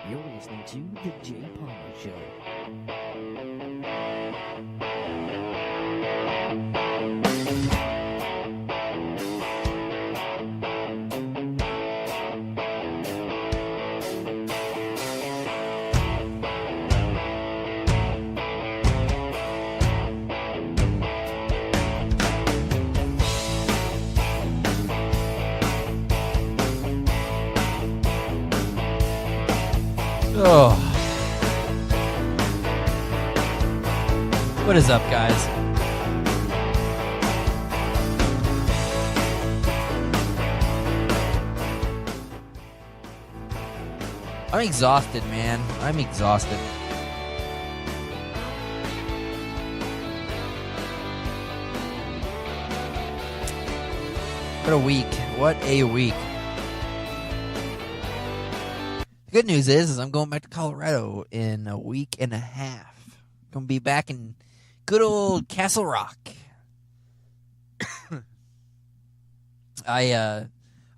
You're listening to The Jay Palmer Show. Oh. What is up, guys? I'm exhausted, man. I'm exhausted. What a week. What a week. The good news is I'm going back to Colorado in a week and a half. Going to be back in good old Castle Rock. I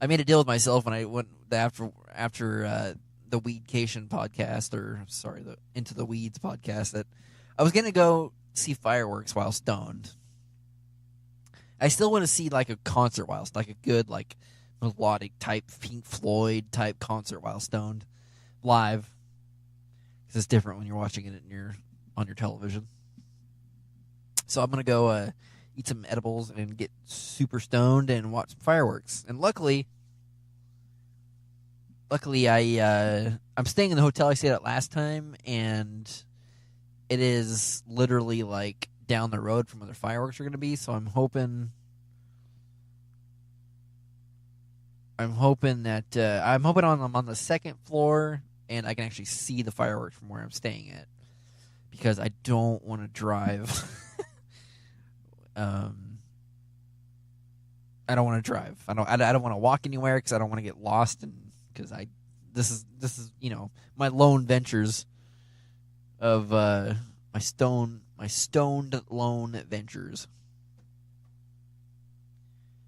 made a deal with myself when I went after the Weedcation podcast, or sorry, the Into the Weeds podcast, that I was going to go see fireworks while stoned. I still want to see like a concert while, like a good like melodic type Pink Floyd type concert while stoned. Live, because it's different when you're watching it on your television. So I'm gonna go eat some edibles and get super stoned and watch some fireworks. And luckily, I'm staying in the hotel I stayed at last time, and it is literally like down the road from where the fireworks are gonna be. So I'm hoping I'm on the second floor. And I can actually see the fireworks from where I'm staying at, because I don't want to drive. I don't want to drive. I don't want to walk anywhere because I don't want to get lost, and because this is my lone ventures of my stoned lone ventures.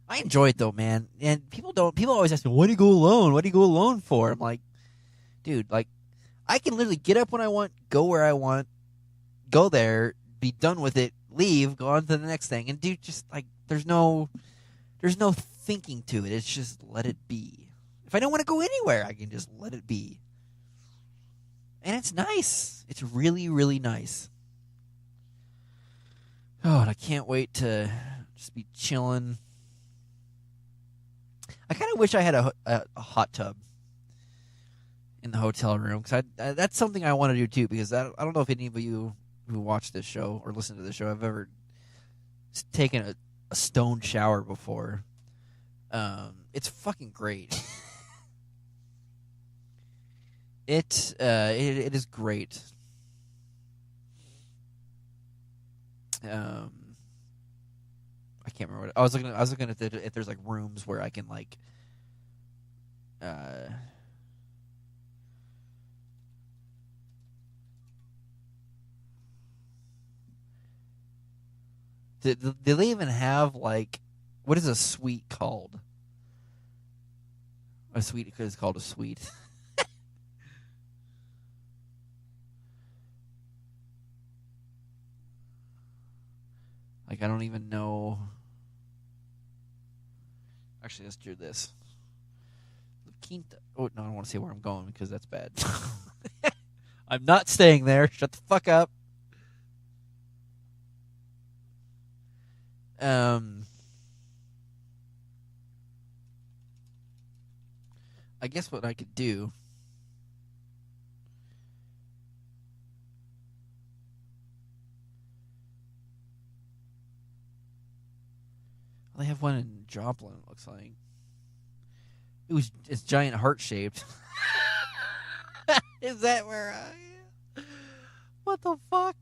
I enjoy it though, man. And people always ask me, "Why do you go alone? What do you go alone for?" I'm like, dude, like, I can literally get up when I want, go where I want, go there, be done with it, leave, go on to the next thing, and dude, just like there's no thinking to it. It's just let it be. If I don't want to go anywhere, I can just let it be, and it's nice. It's really, really nice. Oh, and I can't wait to just be chilling. I kind of wish I had a hot tub in the hotel room, because that's something I want to do too, because I don't know if any of you who watch this show or listen to this show have ever taken a stone shower before. It's fucking great. It is great. I can't remember what I was looking at if there's like rooms where I can like do they even have, like, what is a suite called? A suite is called a suite. Like, I don't even know. Actually, let's do this. La Quinta. Oh, no, I don't want to say where I'm going because that's bad. I'm not staying there. Shut the fuck up. I guess what I could do. They have one in Joplin, it looks like. It's giant heart shaped. Is that where I am? What the fuck?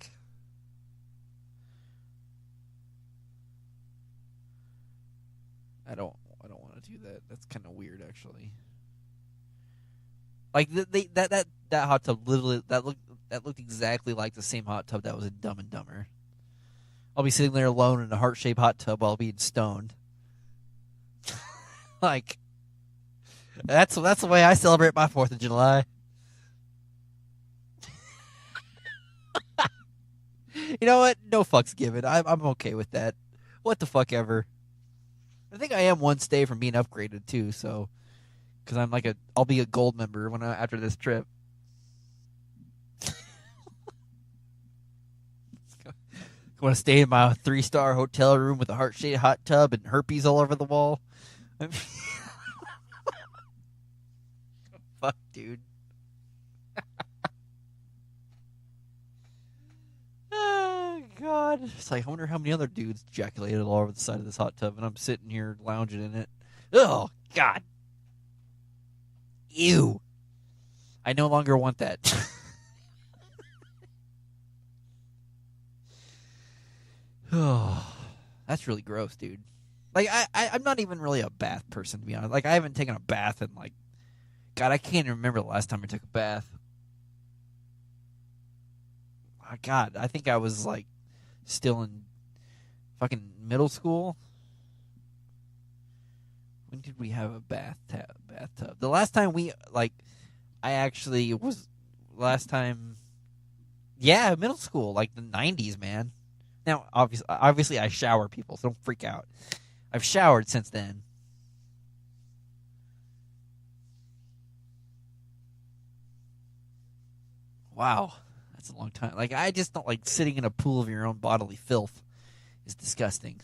I don't want to do that. That's kind of weird, actually. Like that hot tub literally that looked exactly like the same hot tub that was in Dumb and Dumber. I'll be sitting there alone in a heart-shaped hot tub while being stoned. Like, that's the way I celebrate my 4th of July. You know what? No fucks given. I'm okay with that. What the fuck ever. I think I am one stay from being upgraded too. So, because I'll be a gold member after this trip. Want to stay in my 3-star hotel room with a heart-shaped hot tub and herpes all over the wall? Fuck, dude. Oh, God. It's like, I wonder how many other dudes ejaculated all over the side of this hot tub, and I'm sitting here lounging in it. Oh, God. Ew. I no longer want that. Oh, that's really gross, dude. Like, I'm not even really a bath person, to be honest. Like, I haven't taken a bath in, like, God, I can't even remember the last time I took a bath. Oh, God, I think I was, like, still in fucking middle school. When did we have a bathtub? The last time yeah, middle school, like the 90s, man. Now, obviously, I shower people, so don't freak out. I've showered since then. Wow, that's a long time. Like, I just don't like sitting in a pool of your own bodily filth. It's disgusting.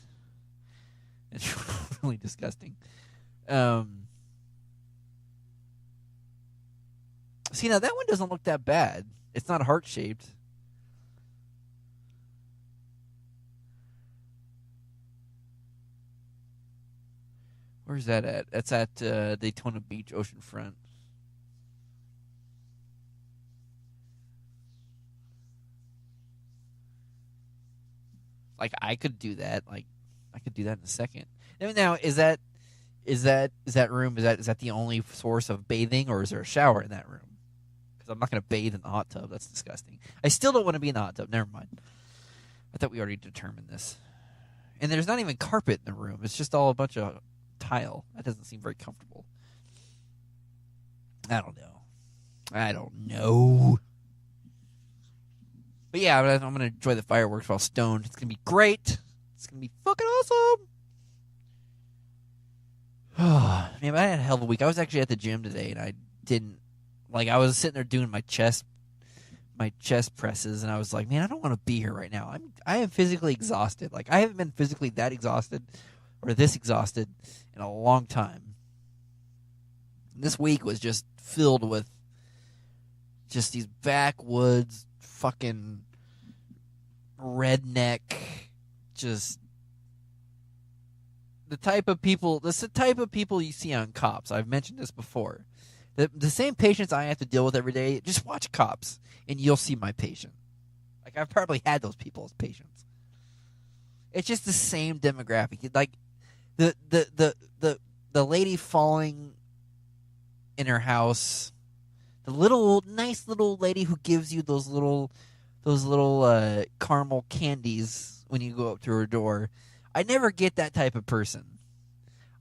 It's really disgusting. See, now that one doesn't look that bad. It's not heart-shaped. Where's that at? That's at Daytona Beach, oceanfront. Like, I could do that. Like, I could do that in a second. Now, is that room? Is that the only source of bathing, or is there a shower in that room? Because I'm not going to bathe in the hot tub. That's disgusting. I still don't want to be in the hot tub. Never mind. I thought we already determined this. And there's not even carpet in the room. It's just all a bunch of tile. That doesn't seem very comfortable. I don't know. But yeah, I'm going to enjoy the fireworks while stoned. It's going to be great. It's going to be fucking awesome. Man, I had a hell of a week. I was actually at the gym today, and I didn't... Like, I was sitting there doing my chest presses, and I was like, man, I don't want to be here right now. I am physically exhausted. Like, I haven't been physically that exhausted or this exhausted in a long time. And this week was just filled with just these backwoods fucking redneck, just the type of people you see on Cops. I've mentioned this before. The same patients I have to deal with every day, just watch Cops and you'll see my patient. Like, I've probably had those people as patients. It's just the same demographic. Like the lady falling in her house, the nice little lady who gives you those little caramel candies when you go up to her door. I never get that type of person.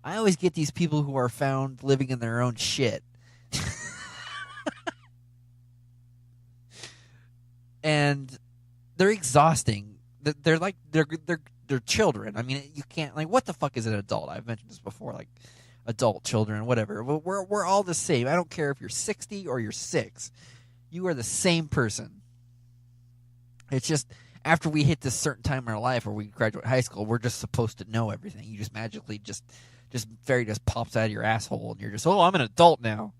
I always get these people who are found living in their own shit. And they're exhausting. They're like they're children. I mean, you can't, like, what the fuck is an adult? I've mentioned this before, like adult children, whatever. We're all the same. I don't care if you're 60 or you're 6. You are the same person. It's just after we hit this certain time in our life where we graduate high school, we're just supposed to know everything. You just magically just fairy dust pops out of your asshole, and you're just, oh, I'm an adult now.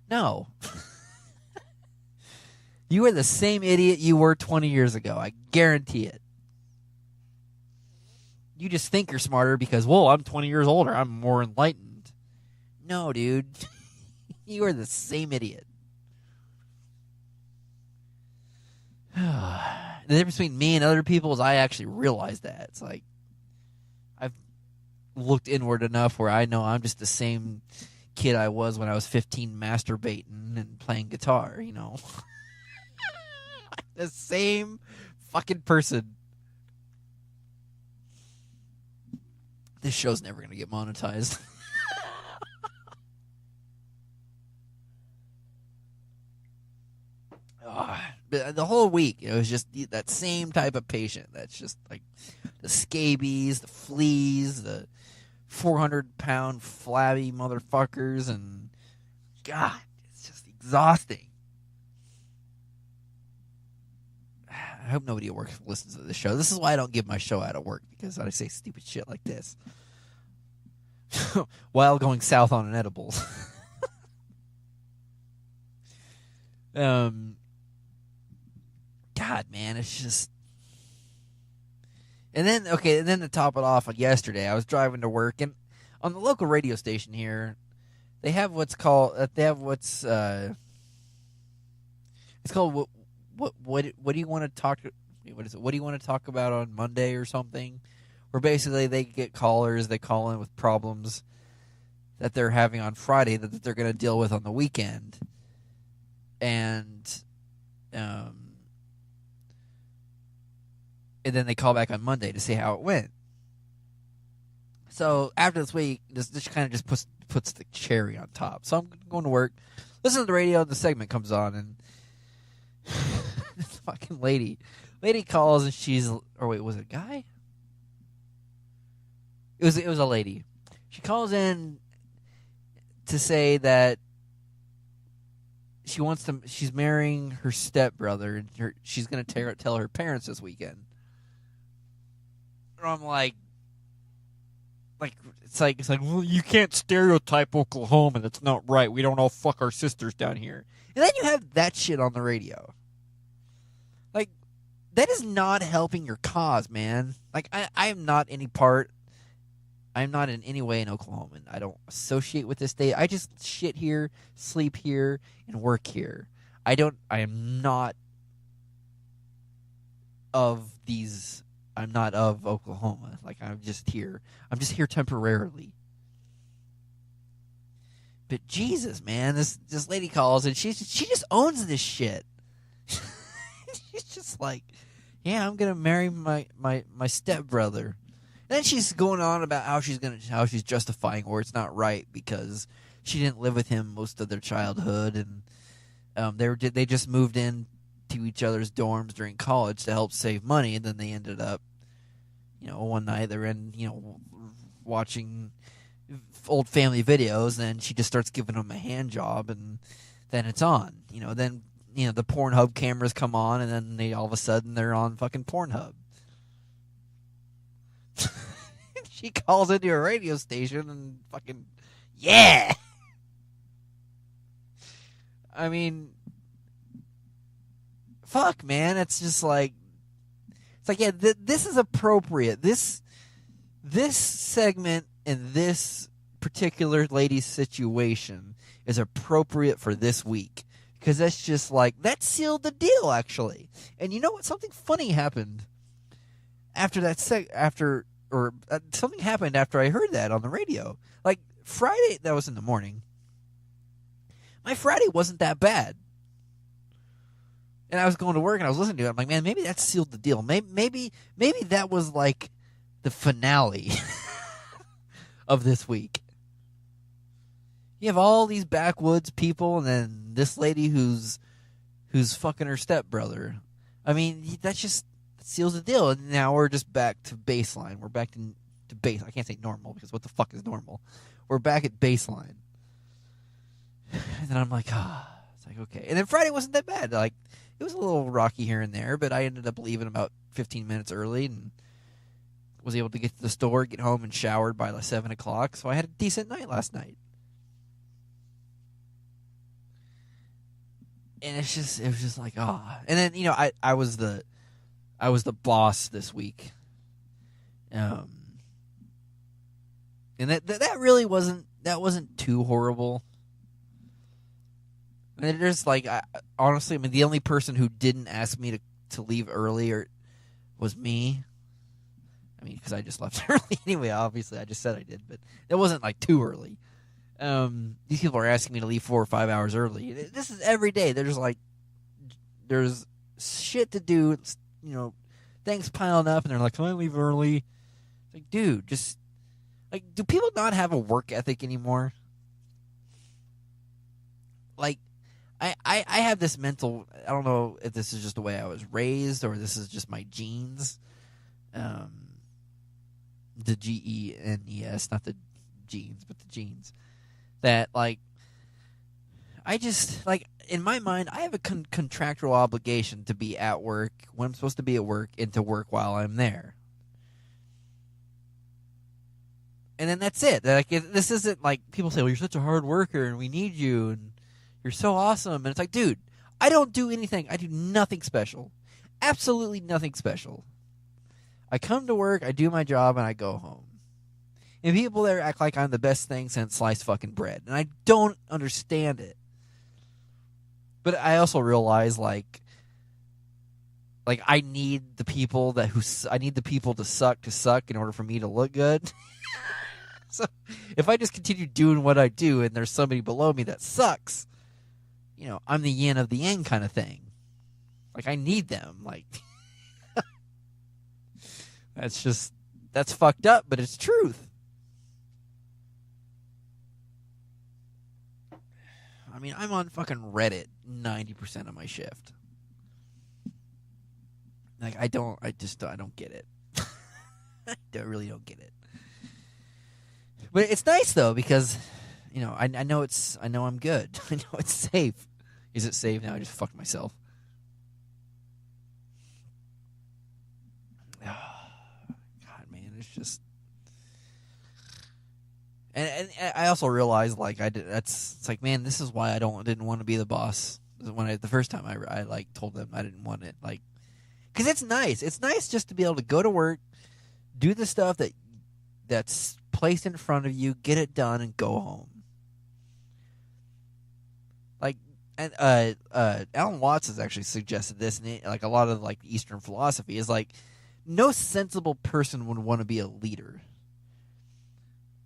No. You are the same idiot you were 20 years ago. I guarantee it. You just think you're smarter because, well, I'm 20 years older. I'm more enlightened. No, dude. You are the same idiot. The difference between me and other people is I actually realize that. It's like, I've looked inward enough where I know I'm just the same kid I was when I was 15 masturbating and playing guitar, you know. The same fucking person. This show's never going to get monetized. But the whole week, it was just that same type of patient. That's just like the scabies, the fleas, the 400-pound flabby motherfuckers, and God, it's just exhausting. I hope nobody at work listens to this show. This is why I don't give my show out at work, because I say stupid shit like this while going south on an edibles. God, man, it's just. And then to top it off, on yesterday, I was driving to work, and on the local radio station here, they have it's called it's called what do you want to talk? What is it? What do you want to talk about on Monday or something? Where basically they get callers, they call in with problems that they're having on Friday that they're going to deal with on the weekend, and then they call back on Monday to see how it went. So after this week, this kind of just puts the cherry on top. So I'm going to work, listen to the radio, and the segment comes on, and this fucking lady calls, and she's, or wait, was it a guy? It was a lady. She calls in to say that she's marrying her stepbrother, and she's going to tell her parents this weekend. And I'm like, it's like, well, you can't stereotype Oklahoman. That's not right. We don't all fuck our sisters down here. And then you have that shit on the radio. Like, that is not helping your cause, man. Like, I am not any part. I'm not in any way an Oklahoman. I don't associate with this state. I just shit here, sleep here, and work here. I am not of these. I'm not of Oklahoma. Like, I'm just here. I'm just here temporarily. But Jesus, man, this lady calls, and she just owns this shit. She's just like, yeah, I'm gonna marry my stepbrother. And then she's going on about how she's justifying where it's not right because she didn't live with him most of their childhood, and they just moved in to each other's dorms during college to help save money, and then they ended up, one night they're in, watching old family videos, and she just starts giving him a hand job, and then it's on. Then the Pornhub cameras come on, and then all of a sudden they're on fucking Pornhub. She calls into a radio station and fucking, yeah. I mean, fuck, man. It's just like, yeah, this is appropriate. This segment in this particular lady's situation is appropriate for this week, because that's just like, that sealed the deal, actually. And you know what? Something funny happened after that something happened after I heard that on the radio. Like, Friday, that was in the morning. My Friday wasn't that bad. And I was going to work and I was listening to it. I'm like, man, maybe that sealed the deal. Maybe that was like the finale of this week. You have all these backwoods people, and then this lady who's fucking her stepbrother. I mean, that's just seals the deal. And now we're just back to baseline. We're back to base. I can't say normal, because what the fuck is normal? We're back at baseline. And then I'm like, it's like, okay. And then Friday wasn't that bad. Like, it was a little rocky here and there, but I ended up leaving about 15 minutes early and was able to get to the store, get home, and showered by like 7 o'clock. So I had a decent night last night. And it was just like, And then, I was the boss this week. And that really wasn't too horrible. And it just like, honestly, I mean, the only person who didn't ask me to leave early was me. I mean, because I just left early anyway. Obviously, I just said I did, but it wasn't like too early. These people are asking me to leave 4 or 5 hours early. This is every day. There's shit to do. Things piling up, and they're like, "Can I leave early?" It's like, dude, just like, do people not have a work ethic anymore? Like, I have this mental. I don't know if this is just the way I was raised or this is just my genes. The GENES, not the genes, but the genes. That like, I just like in my mind, I have a contractual obligation to be at work when I'm supposed to be at work and to work while I'm there. And then that's it. Like this isn't like people say, "Well, you're such a hard worker, and we need you, and you're so awesome." And it's like, dude, I don't do anything. I do nothing special. Absolutely nothing special. I come to work, I do my job, and I go home. And people there act like I'm the best thing since sliced fucking bread, and I don't understand it. But I also realize, like I need the people I need the people to suck in order for me to look good. So if I just continue doing what I do and there's somebody below me that sucks, I'm the yin of the yang kind of thing. Like, I need them. Like, that's fucked up, but it's truth. I mean, I'm on fucking Reddit 90% of my shift. Like, I don't get it. I really don't get it. But it's nice though because, I know I'm good. I know it's safe. Is it safe now? I just fucked myself. God, man, it's just. And I also realized it's like, man, this is why I didn't want to be the boss. When the first time I told them I didn't want it, like, because it's nice. It's nice just to be able to go to work, do the stuff that's placed in front of you, get it done, and go home. Like, and Alan Watts has actually suggested this, and like a lot of like Eastern philosophy is like, no sensible person would want to be a leader,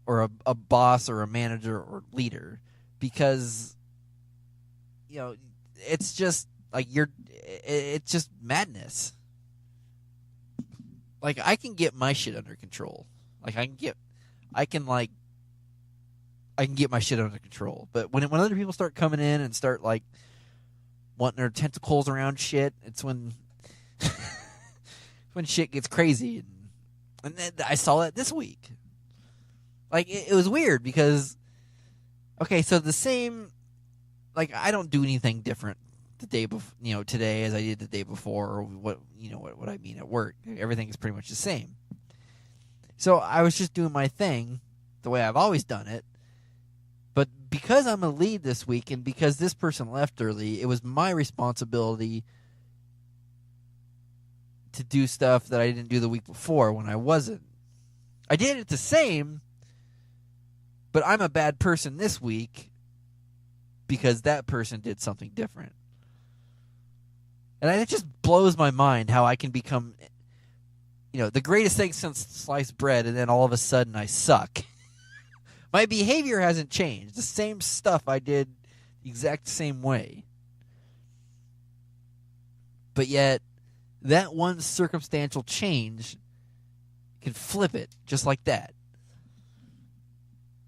or a boss, or a manager, or leader, because it's just like it's just madness. Like, I can get my shit under control. Like, I can get my shit under control. But when other people start coming in and start like wanting their tentacles around shit, it's when when shit gets crazy. And then I saw that this week. Like, it was weird because, okay, so the same, like, I don't do anything different the day before, today as I did the day before, or what I mean at work. Everything is pretty much the same. So I was just doing my thing the way I've always done it. But because I'm a lead this week and because this person left early, it was my responsibility to do stuff that I didn't do the week before when I wasn't. I did it the same, but I'm a bad person this week because that person did something different. And it just blows my mind how I can become, the greatest thing since sliced bread, and then all of a sudden I suck. My behavior hasn't changed. The same stuff I did the exact same way. But yet, that one circumstantial change can flip it just like that.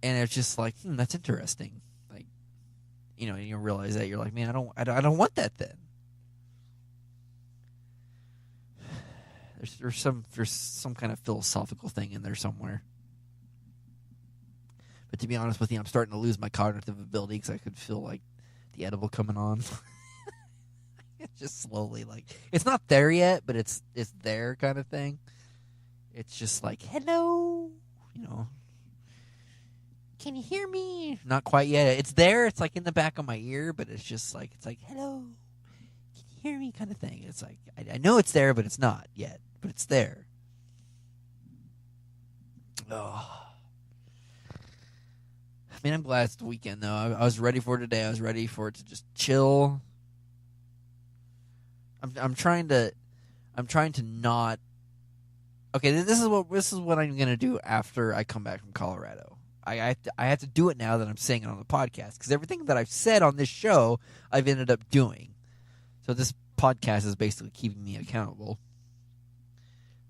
And it's just like, that's interesting. Like, and you realize that you're like, man, I don't want that then. There's some kind of philosophical thing in there somewhere. But to be honest with you, I'm starting to lose my cognitive ability because I could feel like the edible coming on. It's just slowly, like, it's not there yet, but it's there kind of thing. It's just like, hello, can you hear me? Not quite yet. It's there. It's like in the back of my ear, but it's just like, it's like, hello, can you hear me kind of thing. It's like, I know it's there, but it's not yet. But it's there. Oh. I mean, I'm glad it's the weekend, though. I was ready for it today. I was ready for it to just chill. I'm trying to not. Okay, this is what I'm gonna do after I come back from Colorado. I have to do it now that I'm saying it on the podcast, because everything that I've said on this show I've ended up doing. So this podcast is basically keeping me accountable.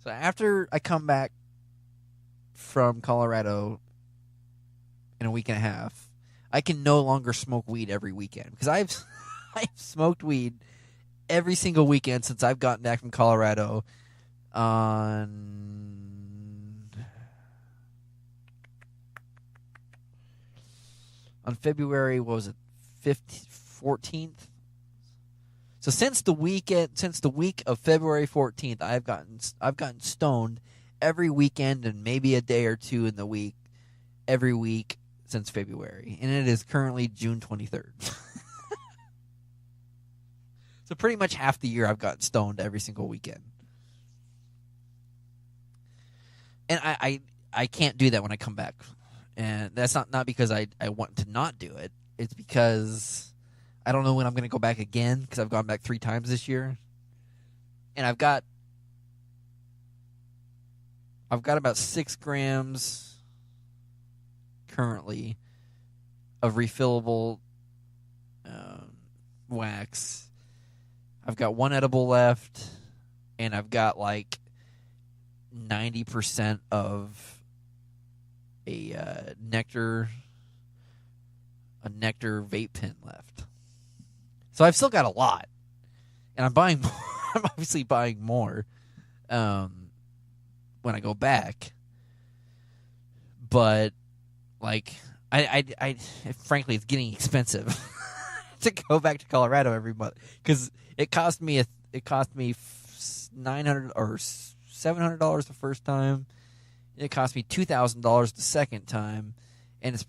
So after I come back from Colorado in a week and a half, I can no longer smoke weed every weekend, because I've I've smoked weed every single weekend since I've gotten back from Colorado on February, what was it, 14th? So since the week of February 14th, I've gotten stoned every weekend and maybe a day or two in the week, every week since February, and it is currently June 23rd. So pretty much half the year I've gotten stoned every single weekend. And I can't do that when I come back. And that's not because I want to not do it. It's because I don't know when I'm going to go back again, because I've gone back 3 times this year. And I've got about 6 grams currently of refillable wax. I've got 1 edible left, and I've got like 90% of a nectar vape pen left. So I've still got a lot, and I'm buying more. I'm obviously buying more when I go back. But like I frankly, it's getting expensive to go back to Colorado every month, because it cost me $900 or $700 the first time. It cost me $2,000 the second time, and it's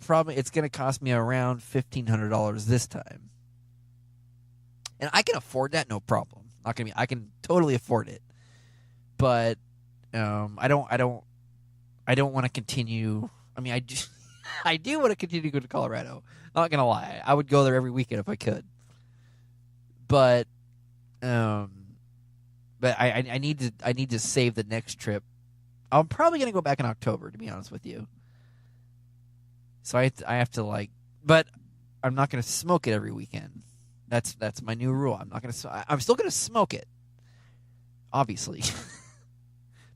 going to cost me around $1,500 this time. And I can afford that, no problem. I can totally afford it. But I don't want to continue. I mean, I do want to continue to go to Colorado. Not gonna lie, I would go there every weekend if I could. But I need to save the next trip. I'm probably gonna go back in October, to be honest with you. So I have to but I'm not gonna smoke it every weekend. That's my new rule. I'm still gonna smoke it, obviously,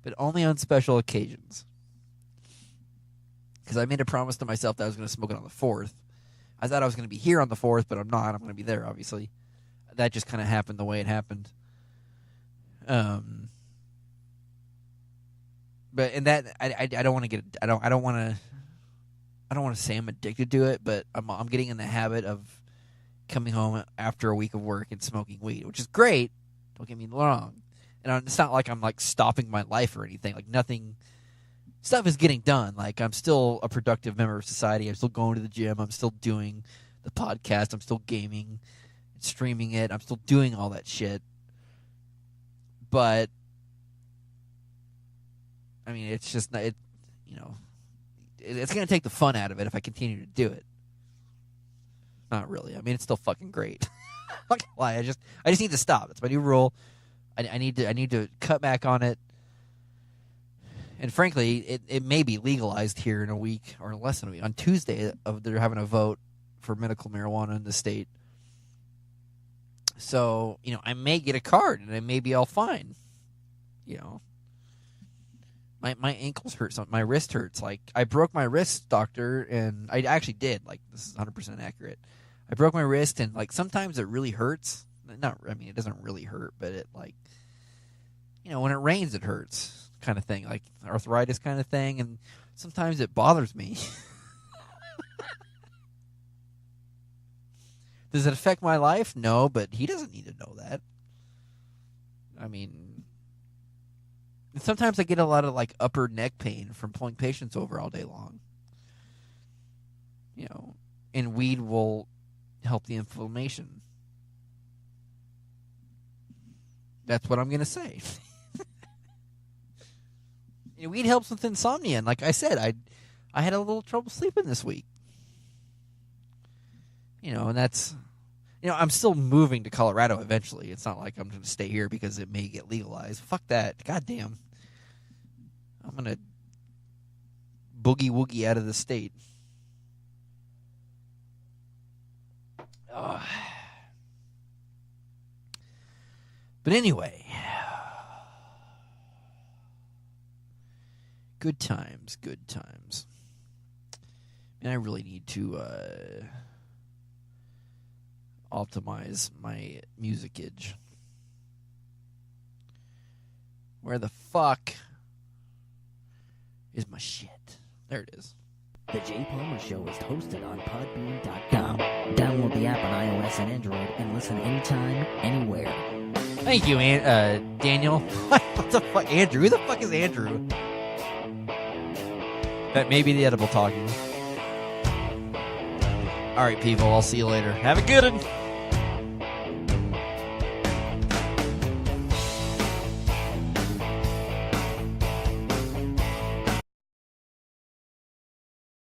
but only on special occasions. Because I made a promise to myself that I was going to smoke it on the 4th. I thought I was going to be here on the 4th, but I'm not. I'm going to be there, obviously. That just kind of happened the way it happened. But and that I don't want to get I don't want to say I'm addicted to it, but I'm getting in the habit of coming home after a week of work and smoking weed, which is great. Don't get me wrong. And it's not like I'm like stopping my life or anything. Like nothing. Stuff is getting done. Like, I'm still a productive member of society. I'm still going to the gym. I'm still doing the podcast. I'm still gaming, streaming it. I'm still doing all that shit. But I mean, it's just not. It's going to take the fun out of it if I continue to do it. Not really. I mean, it's still fucking great. Not gonna lie. I just need to stop. That's my new rule. I need to cut back on it. And frankly, it may be legalized here in a week or less than a week. On Tuesday, they're having a vote for medical marijuana in the state. So, I may get a card and I may be all fine. My ankles hurt. My wrist hurts. Like, I broke my wrist, doctor, and I actually did. Like, this is 100% accurate. I broke my wrist, and like sometimes it really hurts. It doesn't really hurt, but it when it rains, it hurts. Kind of thing, like arthritis kind of thing, and sometimes it bothers me. Does it affect my life? No, but he doesn't need to know that. I mean, sometimes I get a lot of like upper neck pain from pulling patients over all day long. And weed will help the inflammation. That's what I'm going to say. Weed helps with insomnia, and like I said, I had a little trouble sleeping this week. And that's, I'm still moving to Colorado eventually. It's not like I'm going to stay here because it may get legalized. Fuck that. Goddamn. I'm going to boogie woogie out of the state. Ugh. But anyway. Good times. And I really need to optimize my musicage. Where the fuck is my shit? There it is. The Jay Palmer Show is hosted on Podbean.com. Download the app on iOS and Android and listen anytime, anywhere. Thank you, Daniel. What the fuck? Andrew? Who the fuck is Andrew? That may be the edible talking. Alright, people. I'll see you later. Have a good one.